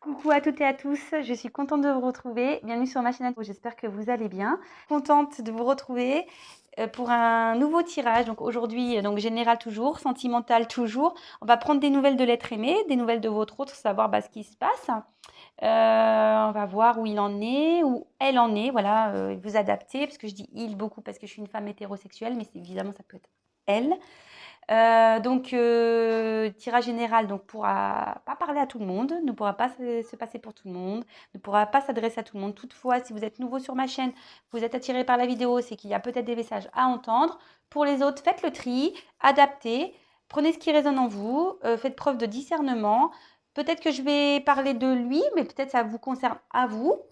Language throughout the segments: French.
Coucou à toutes et à tous, je suis contente de vous retrouver. Bienvenue sur ma chaîne, j'espère que vous allez bien. Contente de vous retrouver pour un nouveau tirage. Donc aujourd'hui, général toujours, sentimental toujours. On va prendre des nouvelles de l'être aimé, des nouvelles de votre autre, savoir ce qui se passe. On va voir où il en est, où elle en est, voilà, vous adapter, parce que je dis il beaucoup parce que je suis une femme hétérosexuelle, mais évidemment ça peut être elle. Tirage général donc pourra pas parler à tout le monde, ne pourra pas se passer pour tout le monde, ne pourra pas s'adresser à tout le monde. Toutefois, si vous êtes nouveau sur ma chaîne, vous êtes attiré par la vidéo, c'est qu'il y a peut-être des messages à entendre. Pour les autres, faites le tri, adaptez, prenez ce qui résonne en vous, faites preuve de discernement. Peut-être que je vais parler de lui, mais peut-être ça vous concerne à vous.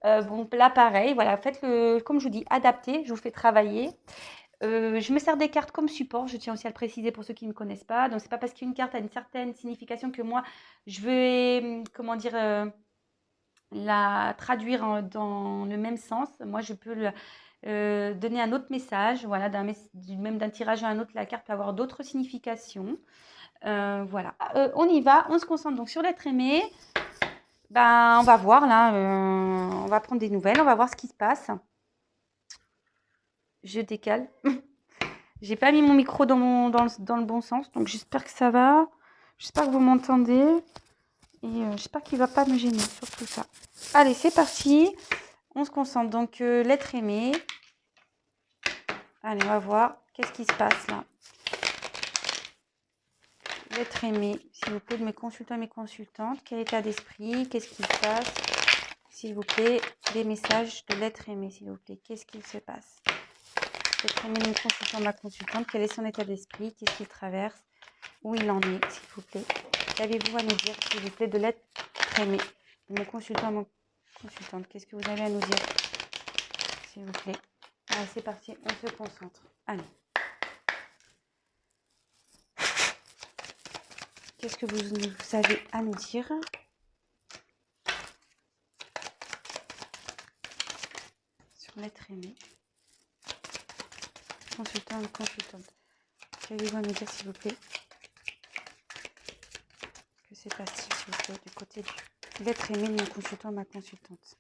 Bon, là, pareil, voilà, faites-le, comme je vous dis, adaptez, je vous fais travailler. Je me sers des cartes comme support, je tiens aussi à le préciser pour ceux qui ne me connaissent pas. Donc, c'est pas parce qu'une carte a une certaine signification que moi, je vais, comment dire, la traduire dans le même sens. Moi, je peux donner un autre message. Voilà, même d'un tirage à un autre, la carte peut avoir d'autres significations. Voilà, on y va, on se concentre donc sur l'être aimé. Ben, on va voir là, on va prendre des nouvelles, on va voir ce qui se passe. Je décale. J'ai pas mis mon micro dans le bon sens, donc j'espère que ça va. J'espère que vous m'entendez. Et j'espère qu'il va pas me gêner sur tout ça. Allez, c'est parti. On se concentre. Donc, l'être aimé. Allez, on va voir. Qu'est-ce qui se passe là? L'être aimé, s'il vous plaît, de mes consultants et mes consultantes. Quel état d'esprit? Qu'est-ce qui se passe? S'il vous plaît, des messages de l'être aimé, s'il vous plaît. Qu'est-ce qu'il se passe? L'être aimé de mes consultants, ma consultante. Quel est son état d'esprit? Qu'est-ce qu'il traverse? Où il en est, s'il vous plaît? Qu'avez-vous à nous dire, s'il vous plaît, de l'être aimé de mon consultant, mon consultante? Qu'est-ce que vous avez à nous dire, s'il vous plaît? Allez, c'est parti, on se concentre. Allez. Qu'est-ce que vous avez à nous dire? Sur l'être aimé. Consultant ou consultante. Qu'avez-vous à nous dire, s'il vous plaît? Que se passe-t-il, s'il vous plaît, du côté de l'être aimé de mon consultant ou ma consultante?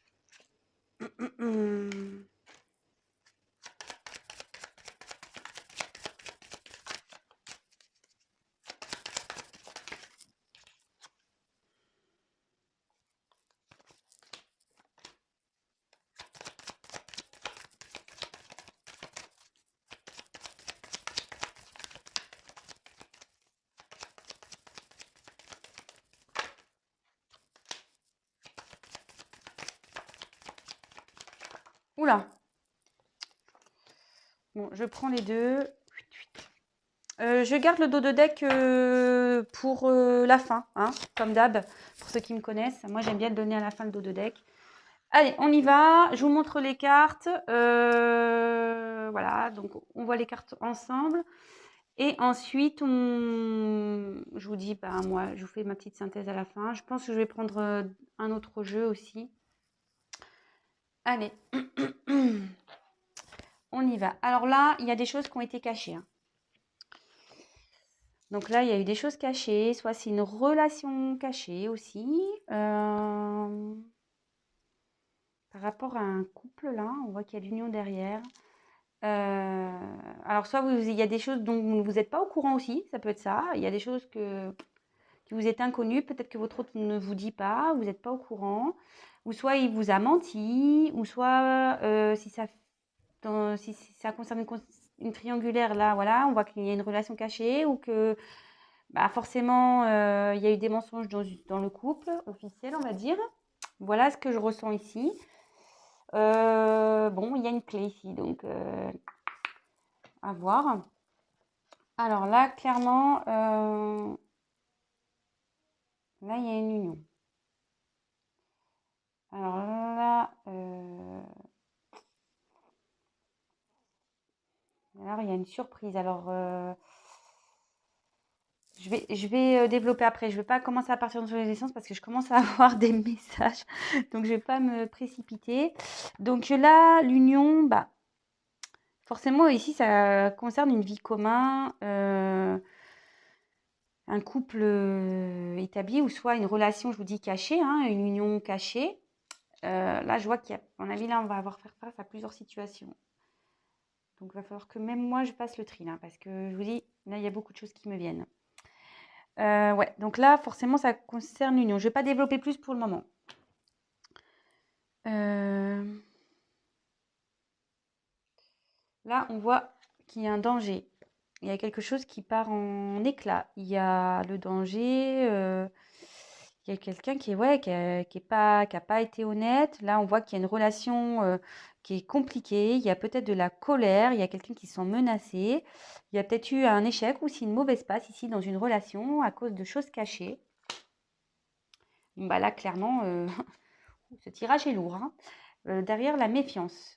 Oula. Bon, je prends les deux. Je garde le dos de deck pour la fin, hein, comme d'hab, pour ceux qui me connaissent. Moi, j'aime bien le donner à la fin, le dos de deck. Allez, on y va. Je vous montre les cartes. Voilà, donc on voit les cartes ensemble. Et ensuite, je vous dis, moi, je vous fais ma petite synthèse à la fin. Je pense que je vais prendre un autre jeu aussi. Allez, on y va. Alors là, il y a des choses qui ont été cachées, hein. Donc là, il y a eu des choses cachées, soit c'est une relation cachée aussi. Par rapport à un couple, là, on voit qu'il y a l'union derrière. Alors soit il y a des choses dont vous n'êtes pas au courant aussi, ça peut être ça. Il y a des choses qui vous est inconnues, peut-être que votre autre ne vous dit pas, vous n'êtes pas au courant. Ou soit il vous a menti, ou soit si ça concerne une triangulaire, là, voilà, on voit qu'il y a une relation cachée ou que forcément, il y a eu des mensonges dans le couple officiel, on va dire. Voilà ce que je ressens ici. Bon, il y a une clé ici, donc à voir. Alors là, clairement, là, il y a une union. Alors là, il y a une surprise. Alors, je vais développer après. Je ne vais pas commencer à partir sur les essences parce que je commence à avoir des messages. Donc, je ne vais pas me précipiter. Donc là, l'union, forcément, ici, ça concerne une vie commune. un couple établi ou soit une relation, je vous dis, cachée, hein, une union cachée. Là, je vois qu'il y a, à mon avis, là, on va avoir faire face à plusieurs situations. Donc, il va falloir que même moi, je passe le tri, là, parce que je vous dis, là, il y a beaucoup de choses qui me viennent. Ouais, donc là, forcément, ça concerne l'union. Je ne vais pas développer plus pour le moment. Là, on voit qu'il y a un danger. Il y a quelque chose qui part en éclat. Il y a le danger. Il y a quelqu'un qui est, ouais, qui a pas été honnête. Là, on voit qu'il y a une relation qui est compliquée. Il y a peut-être de la colère. Il y a quelqu'un qui se sent menacé. Il y a peut-être eu un échec ou si une mauvaise passe ici dans une relation à cause de choses cachées. Bah là, clairement, ce tirage est lourd, hein. Derrière, la méfiance.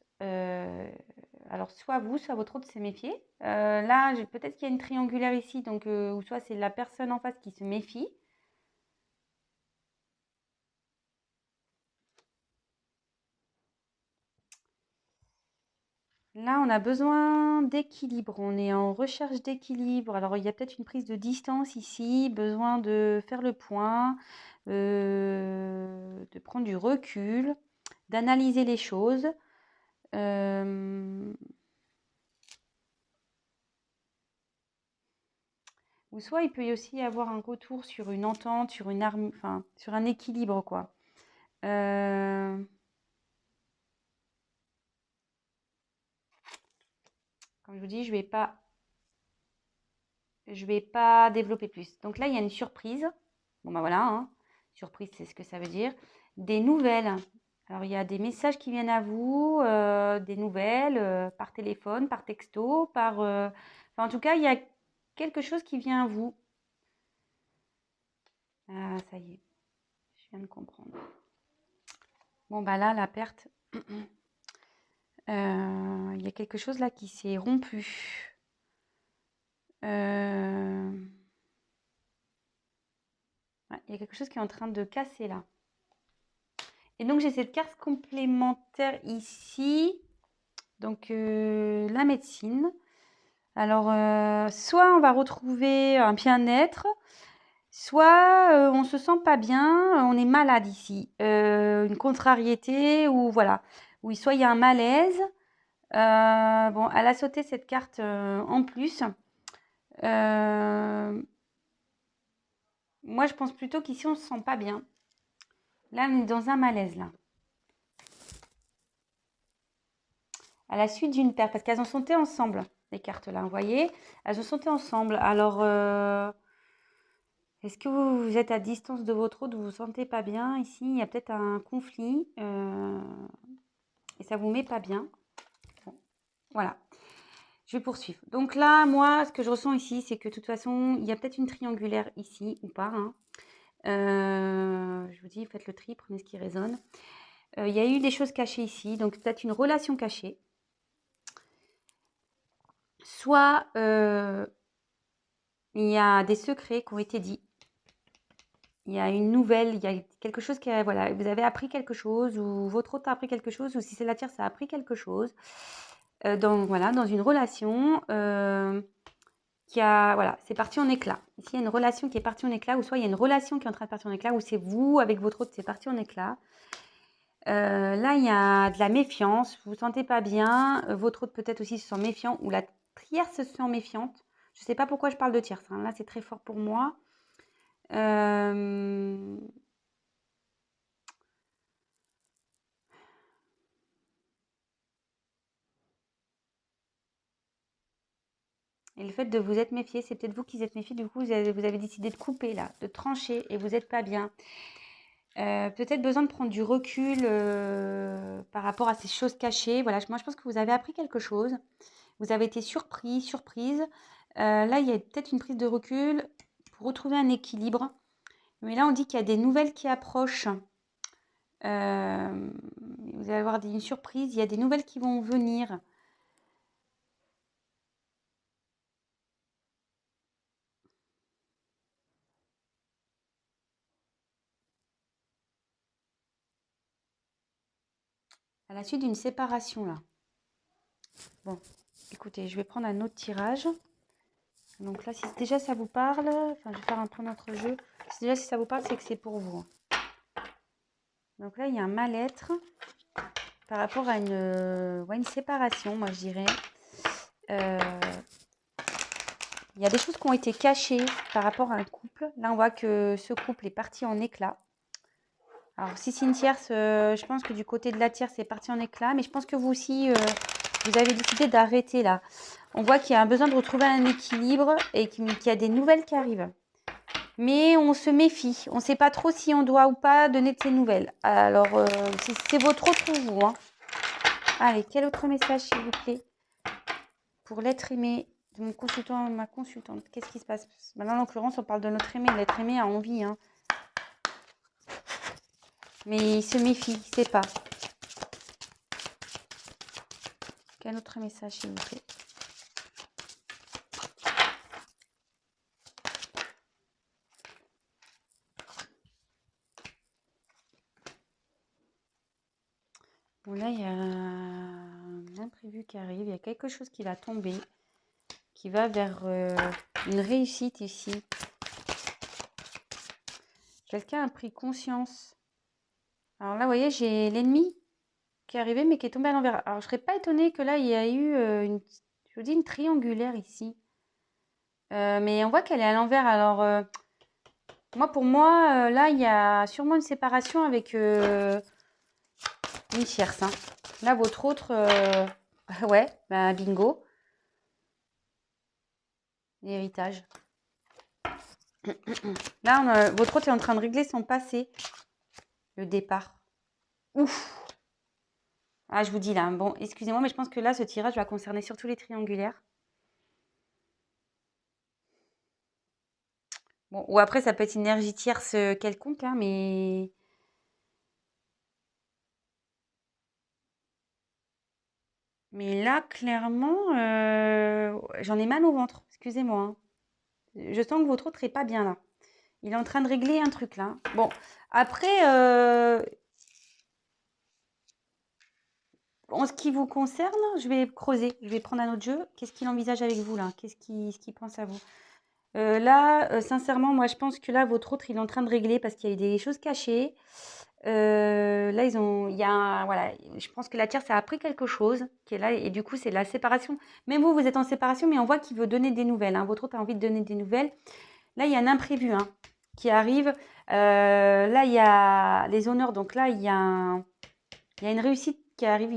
Alors, soit vous, soit votre autre s'est méfié. Là, peut-être qu'il y a une triangulaire ici, donc, ou soit c'est la personne en face qui se méfie. Là, on a besoin d'équilibre. On est en recherche d'équilibre. Alors, il y a peut-être une prise de distance ici, besoin de faire le point, de prendre du recul, d'analyser les choses. Ou soit il peut aussi y avoir un retour sur une entente, sur une arme, enfin, sur un équilibre, quoi. Comme je vous dis, je vais pas développer plus. Donc là, il y a une surprise. Bon, bah voilà, hein. Surprise, c'est ce que ça veut dire. Des nouvelles. Alors, il y a des messages qui viennent à vous, des nouvelles, par téléphone, par texto, enfin, en tout cas, il y a quelque chose qui vient à vous. Ah, ça y est, je viens de comprendre. Bon, bah là, la perte. Il y a quelque chose là qui s'est rompu. Ouais, il y a quelque chose qui est en train de casser là. Et donc j'ai cette carte complémentaire ici. Donc la médecine. Alors soit on va retrouver un bien-être, soit on se sent pas bien, on est malade ici. Une contrariété ou voilà. Ou soit il y a un malaise. Bon, elle a sauté cette carte en plus. Moi, je pense plutôt qu'ici, on ne se sent pas bien. Là, on est dans un malaise, là. À la suite d'une perte, parce qu'elles ont sauté ensemble, les cartes, là, vous voyez. Elles ont sauté ensemble. Alors, est-ce que vous êtes à distance de votre autre, vous ne vous sentez pas bien? Ici, il y a peut-être un conflit et ça ne vous met pas bien. Bon, voilà. Je vais poursuivre. Donc là, moi, ce que je ressens ici, c'est que de toute façon, il y a peut-être une triangulaire ici ou pas, hein. Je vous dis, faites le tri, prenez ce qui résonne. Il y a eu des choses cachées ici, donc peut-être une relation cachée. Soit il y a des secrets qui ont été dits. Il y a une nouvelle, il y a quelque chose qui voilà, vous avez appris quelque chose ou votre autre a appris quelque chose ou si c'est la tierce, ça a appris quelque chose. Voilà, dans une relation qui a, voilà, c'est parti en éclat. Ici, il y a une relation qui est partie en éclat ou soit il y a une relation qui est en train de partir en éclat ou c'est vous avec votre autre, c'est parti en éclat. Là, il y a de la méfiance, vous ne vous sentez pas bien, votre autre peut-être aussi se sent méfiant ou la tierce se sent méfiante. Je ne sais pas pourquoi je parle de tierce, hein. Là, c'est très fort pour moi. Et le fait de vous être méfié, c'est peut-être vous qui êtes méfié, du coup, vous avez décidé de couper là, de trancher et vous n'êtes pas bien. Peut-être besoin de prendre du recul par rapport à ces choses cachées. Voilà, moi je pense que vous avez appris quelque chose. Vous avez été surpris, surprise. Là, il y a peut-être une prise de recul pour retrouver un équilibre. Mais là, on dit qu'il y a des nouvelles qui approchent. Vous allez avoir une surprise. Il y a des nouvelles qui vont venir. À la suite d'une séparation, là. Bon, écoutez, je vais prendre un autre tirage. Donc là, si déjà ça vous parle, enfin, je vais faire un peu notre jeu. Si ça vous parle, c'est que c'est pour vous. Donc là, il y a un mal-être par rapport à une séparation, moi je dirais. Il y a des choses qui ont été cachées par rapport à un couple. Là, on voit que ce couple est parti en éclats. Alors, si c'est une tierce, je pense que du côté de la tierce, c'est parti en éclats. Mais je pense que vous aussi, vous avez décidé d'arrêter là. On voit qu'il y a un besoin de retrouver un équilibre et qu'il y a des nouvelles qui arrivent. Mais on se méfie. On ne sait pas trop si on doit ou pas donner de ces nouvelles. Alors, c'est votre autre ou vous. Hein. Allez, quel autre message, s'il vous plaît, pour l'être aimé de mon consultant, ma consultante. Qu'est-ce qui se passe? Maintenant, en l'occurrence, on parle de notre aimé. L'être aimé a envie. Hein. Mais il se méfie, il ne sait pas. Quel autre message, s'il vous plaît? Bon, là, il y a un imprévu qui arrive. Il y a quelque chose qui va tomber, qui va vers une réussite ici. Quelqu'un a pris conscience. Alors là, vous voyez, j'ai l'ennemi qui est arrivé, mais qui est tombé à l'envers. Alors, je ne serais pas étonnée que là, il y a eu je vous dis, une triangulaire ici. Mais on voit qu'elle est à l'envers. Alors, pour moi, là, il y a sûrement une séparation avec une tierce. Hein. Là, votre autre, ouais, bah, bingo. L'héritage. Là, votre autre est en train de régler son passé. Le départ. Ouf. Ah, je vous dis là, bon, excusez-moi, mais je pense que là, ce tirage va concerner surtout les triangulaires. Bon, ou après, ça peut être une énergie tierce quelconque, hein, mais... Mais là, clairement, j'en ai mal au ventre. Excusez-moi. Hein. Je sens que votre autre est pas bien là. Il est en train de régler un truc là. Bon, après, en ce qui vous concerne, je vais creuser. Je vais prendre un autre jeu. Qu'est-ce qu'il envisage avec vous là? Qu'est-ce qu'il pense à vous? Là, sincèrement, moi, je pense que là, votre autre, il est en train de régler parce qu'il y a eu des choses cachées. Là, voilà, je pense que la tierce a appris quelque chose qui est là et du coup, c'est la séparation. Même vous, vous êtes en séparation, mais on voit qu'il veut donner des nouvelles. Hein. Votre autre a envie de donner des nouvelles. Là, il y a un imprévu hein, qui arrive. Là, il y a les honneurs. Donc là, il y a une réussite qui arrive.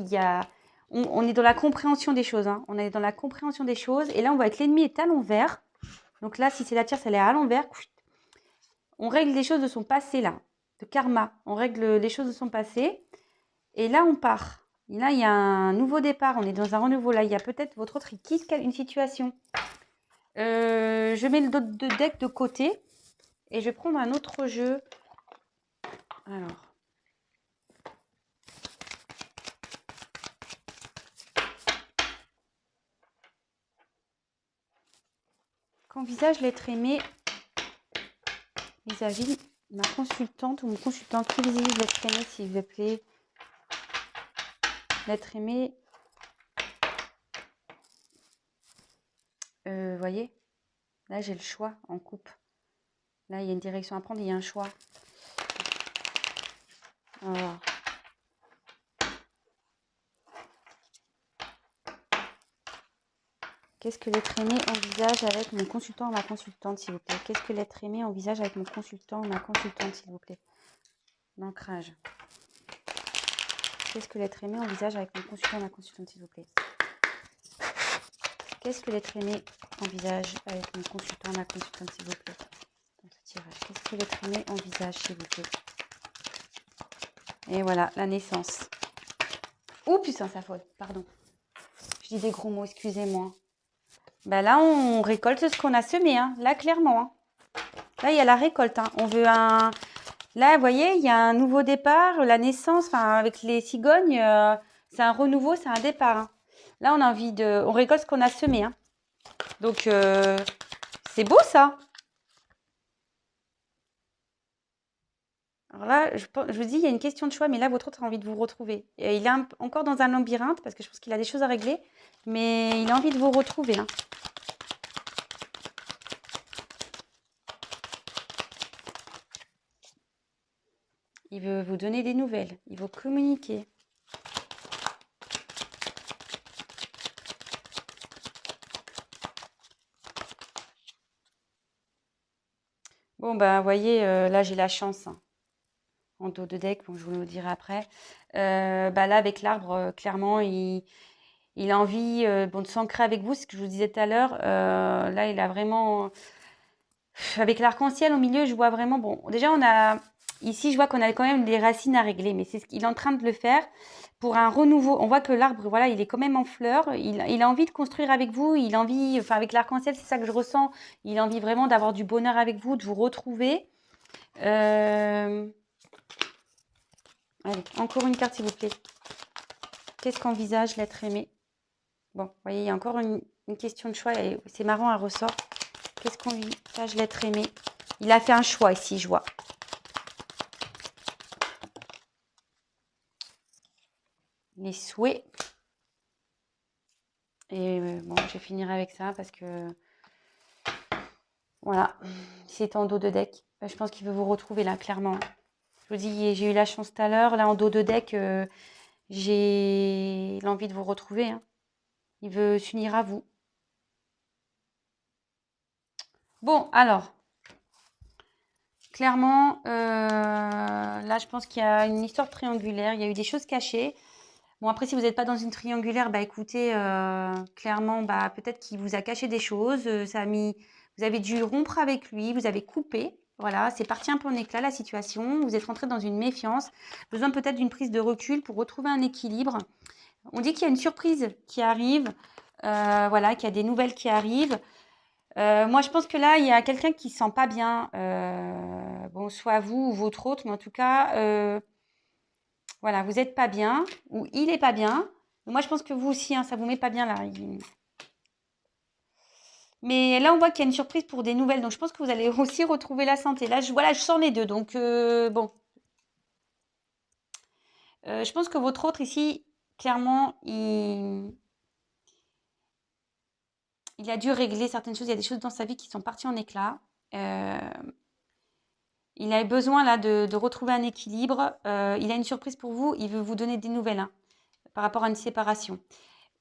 On est dans la compréhension des choses. Hein. On est dans la compréhension des choses. Et là, on voit que l'ennemi est à l'envers. Donc là, si c'est la tierce, elle est à l'envers. On règle les choses de son passé là. De karma. On règle les choses de son passé. Et là, on part. Et là, il y a un nouveau départ. On est dans un renouveau. Là, il y a peut-être votre autre qui quitte une situation. Je mets le deck de côté. Et je vais prendre un autre jeu. Alors. Qu'envisage l'être aimé vis-à-vis ma consultante ou mon consultant qui visualise l'être aimé, s'il vous plaît. L'être aimé. Vous voyez, là j'ai le choix en coupe. Là il y a une direction à prendre, il y a un choix. Alors. Qu'est-ce que l'être aimé envisage avec mon consultant ou ma consultante, s'il vous plaît? Qu'est-ce que l'être aimé envisage avec mon consultant ou ma consultante, s'il vous plaît? L'ancrage. Qu'est-ce que l'être aimé envisage avec mon consultant ou ma consultante, s'il vous plaît? Qu'est-ce que l'être aimé envisage avec mon consultant ou ma consultante, s'il vous plaît? Dans ce tirage. Qu'est-ce que l'être aimé envisage, s'il vous plaît? Et voilà, la naissance. Oh, puissance à folle, pardon. Je dis des gros mots, excusez-moi. Ben là, on récolte ce qu'on a semé, hein. Là, clairement. Hein. Là, il y a la récolte. Hein. On veut un... Là, vous voyez, il y a un nouveau départ, la naissance, enfin, avec les cigognes, c'est un renouveau, c'est un départ. Hein. Là, on a envie de... On récolte ce qu'on a semé. Hein. Donc, c'est beau, ça. Alors là, je vous dis, il y a une question de choix, mais là, votre autre a envie de vous retrouver. Et il est encore dans un labyrinthe, parce que je pense qu'il a des choses à régler, mais il a envie de vous retrouver. Hein. Il veut vous donner des nouvelles. Il veut communiquer. Bon, bah, vous voyez, là, j'ai la chance. Hein. En dos de deck, bon, je vous le dirai après. Bah, là, avec l'arbre, clairement, il a envie bon, de s'ancrer avec vous, ce que je vous disais tout à l'heure. Là, il a vraiment... Avec l'arc-en-ciel au milieu, je vois vraiment... Bon, déjà, on a... Ici, je vois qu'on a quand même des racines à régler, mais c'est ce qu'il est en train de le faire pour un renouveau. On voit que l'arbre, voilà, il est quand même en fleurs. Il a envie de construire avec vous. Il a envie... Enfin, avec l'arc-en-ciel, c'est ça que je ressens. Il a envie vraiment d'avoir du bonheur avec vous, de vous retrouver. Allez, encore une carte, s'il vous plaît. Qu'est-ce qu'envisage l'être aimé? Bon, vous voyez, il y a encore une question de choix. Et c'est marrant, elle ressort. Qu'est-ce qu'envisage l'être aimé? Il a fait un choix ici, je vois. Les souhaits. Et bon, je vais finir avec ça parce que... Voilà, c'est en dos de deck. Je pense qu'il veut vous retrouver là, clairement. Je vous dis, j'ai eu la chance tout à l'heure. Là, en dos de deck, j'ai l'envie de vous retrouver. Hein. Il veut s'unir à vous. Bon, alors... Clairement, là, je pense qu'il y a une histoire triangulaire. Il y a eu des choses cachées. Bon, après, si vous n'êtes pas dans une triangulaire, bah écoutez, clairement, bah peut-être qu'il vous a caché des choses. Vous avez dû rompre avec lui, vous avez coupé. Voilà, c'est parti un peu en éclat la situation. Vous êtes rentré dans une méfiance. Besoin peut-être d'une prise de recul pour retrouver un équilibre. On dit qu'il y a une surprise qui arrive. Voilà, qu'il y a des nouvelles qui arrivent. Moi, je pense que là, il y a quelqu'un qui ne se sent pas bien. Bon, soit vous ou votre autre, mais en tout cas, voilà, vous n'êtes pas bien ou il n'est pas bien. Moi, je pense que vous aussi, hein, ça ne vous met pas bien là. Mais là, on voit qu'il y a une surprise pour des nouvelles. Donc, je pense que vous allez aussi retrouver la santé. Là, voilà, je sens les deux. Donc, bon. Je pense que votre autre ici, clairement, il a dû régler certaines choses. Il y a des choses dans sa vie qui sont parties en éclats. Il a besoin là de retrouver un équilibre. Il a une surprise pour vous. Il veut vous donner des nouvelles hein, par rapport à une séparation.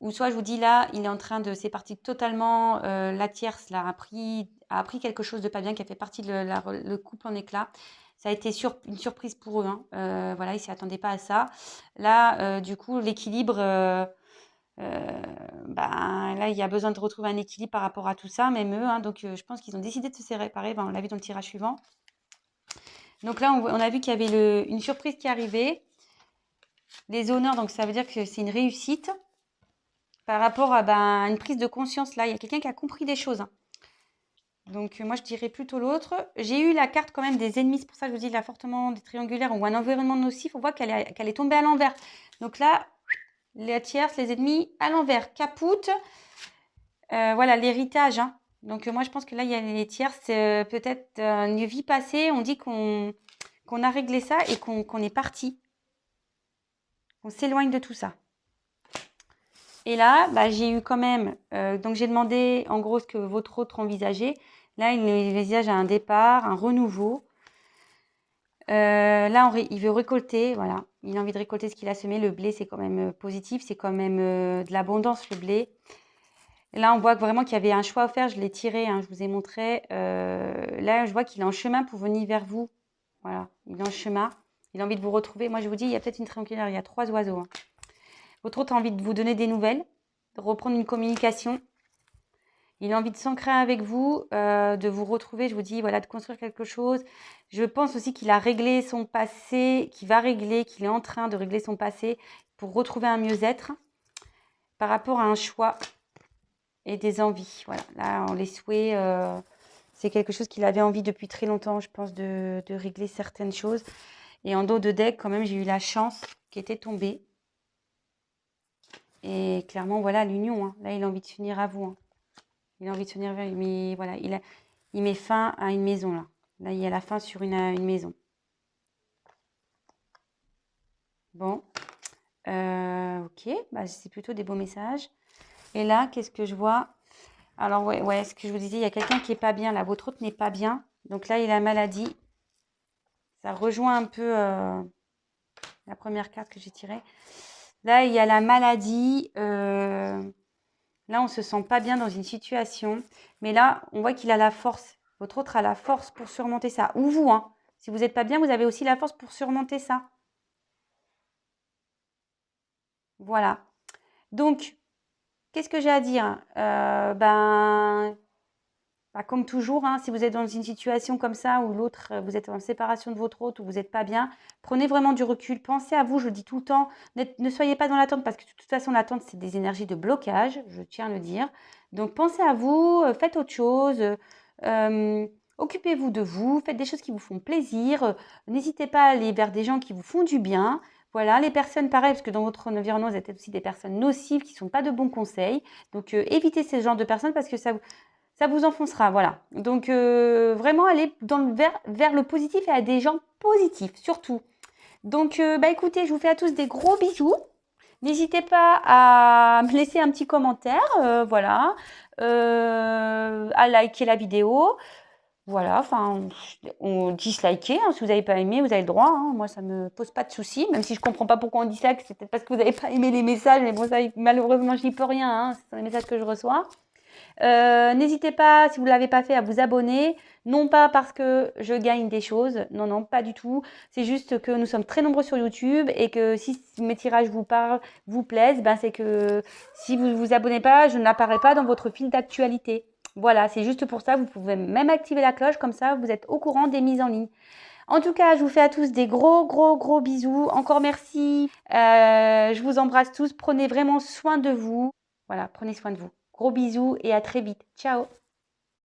Ou soit je vous dis là, il est en train de... C'est parti totalement... la tierce là, a appris quelque chose de pas bien qui a fait partie de le couple en éclat. Ça a été une surprise pour eux. Hein. Voilà, ils ne s'y attendaient pas à ça. Là, du coup, l'équilibre... ben, là, il y a besoin de retrouver un équilibre par rapport à tout ça, même eux. Hein. Donc, je pense qu'ils ont décidé de se séparer. Ben, on l'a vu dans le tirage suivant. Donc là, on a vu qu'il y avait une surprise qui arrivait. Les honneurs, donc ça veut dire que c'est une réussite. Par rapport à une prise de conscience, là, il y a quelqu'un qui a compris des choses. Hein. Donc moi, je dirais plutôt l'autre. J'ai eu la carte quand même des ennemis. C'est pour ça que je vous dis là, fortement des triangulaires ou un environnement nocif. On voit qu'elle est tombée à l'envers. Donc là, les tierces, les ennemis à l'envers. Capoute. Voilà, l'héritage. Hein. Donc moi, je pense que là, il y a les tierces. Peut-être une vie passée. On dit qu'on a réglé ça et qu'on est parti. On s'éloigne de tout ça. Et là, bah, j'ai eu quand même... donc j'ai demandé en gros ce que votre autre envisageait. Là, il envisage un départ, un renouveau. Là, il veut récolter, voilà. Il a envie de récolter ce qu'il a semé. Le blé, c'est quand même positif. C'est quand même de l'abondance, le blé. Et là, on voit vraiment qu'il y avait un choix à faire. Je l'ai tiré, hein, je vous ai montré. Là, je vois qu'il est en chemin pour venir vers vous. Voilà, il est en chemin. Il a envie de vous retrouver. Moi, je vous dis, il y a peut-être une triangulaire. Il y a 3 oiseaux. Hein. Votre autre a envie de vous donner des nouvelles, de reprendre une communication. Il a envie de s'ancrer avec vous, de vous retrouver, je vous dis, voilà, de construire quelque chose. Je pense aussi qu'il a réglé son passé, qu'il est en train de régler son passé pour retrouver un mieux-être par rapport à un choix et des envies. Voilà, là, on les souhaite, c'est quelque chose qu'il avait envie depuis très longtemps, je pense, de régler certaines choses. Et en dos de deck, quand même, j'ai eu la chance qui était tombée. Et clairement, voilà, l'union. Hein. Là, il a envie de s'unir à vous. Hein. Il a envie de s'unir vers lui. Mais voilà, il met fin à une maison, là. Là, il y a la fin sur une maison. Bon. Ok. Bah, c'est plutôt des beaux messages. Et là, qu'est-ce que je vois? Alors, ouais, ce que je vous disais, il y a quelqu'un qui n'est pas bien. Là, votre autre n'est pas bien. Donc là, il a maladie. Ça rejoint un peu la première carte que j'ai tirée. Là, il y a la maladie. Là, on se sent pas bien dans une situation. Mais là, on voit qu'il a la force. Votre autre a la force pour surmonter ça. Ou vous, hein. Si vous n'êtes pas bien, vous avez aussi la force pour surmonter ça. Voilà. Donc, qu'est-ce que j'ai à dire? Comme toujours, hein, si vous êtes dans une situation comme ça où l'autre, vous êtes en séparation de votre autre ou vous n'êtes pas bien, prenez vraiment du recul. Pensez à vous, je le dis tout le temps. Ne soyez pas dans l'attente parce que de toute façon, l'attente, c'est des énergies de blocage, je tiens à le dire. Donc, pensez à vous, faites autre chose. euh, Occupez-vous de vous, faites des choses qui vous font plaisir. N'hésitez pas à aller vers des gens qui vous font du bien. Voilà, les personnes pareilles, parce que dans votre environnement, vous êtes aussi des personnes nocives qui ne sont pas de bons conseils. Donc, évitez ce genre de personnes parce que ça vous enfoncera, voilà. Donc, vraiment aller vers le positif et à des gens positifs, surtout. Donc, écoutez, je vous fais à tous des gros bisous. N'hésitez pas à me laisser un petit commentaire, voilà, à liker la vidéo. Voilà, enfin, on disliker, hein, si vous n'avez pas aimé, vous avez le droit, hein. Moi, ça me pose pas de soucis, même si je comprends pas pourquoi on dislike, c'est peut-être parce que vous n'avez pas aimé les messages, mais bon, ça, malheureusement, je n'y peux rien, hein, ce sont les messages que je reçois. N'hésitez pas, si vous ne l'avez pas fait, à vous abonner. Non pas parce que je gagne des choses, non, non, pas du tout. C'est juste que nous sommes très nombreux sur YouTube et que si mes tirages vous parlent, vous plaisent, c'est que si vous ne vous abonnez pas, je n'apparais pas dans votre fil d'actualité. Voilà, c'est juste pour ça. Vous pouvez même activer la cloche, comme ça vous êtes au courant des mises en ligne. En tout cas, je vous fais à tous des gros, gros, gros bisous. Encore merci. Je vous embrasse tous. Prenez vraiment soin de vous. Voilà, prenez soin de vous. Gros bisous et à très vite. Ciao.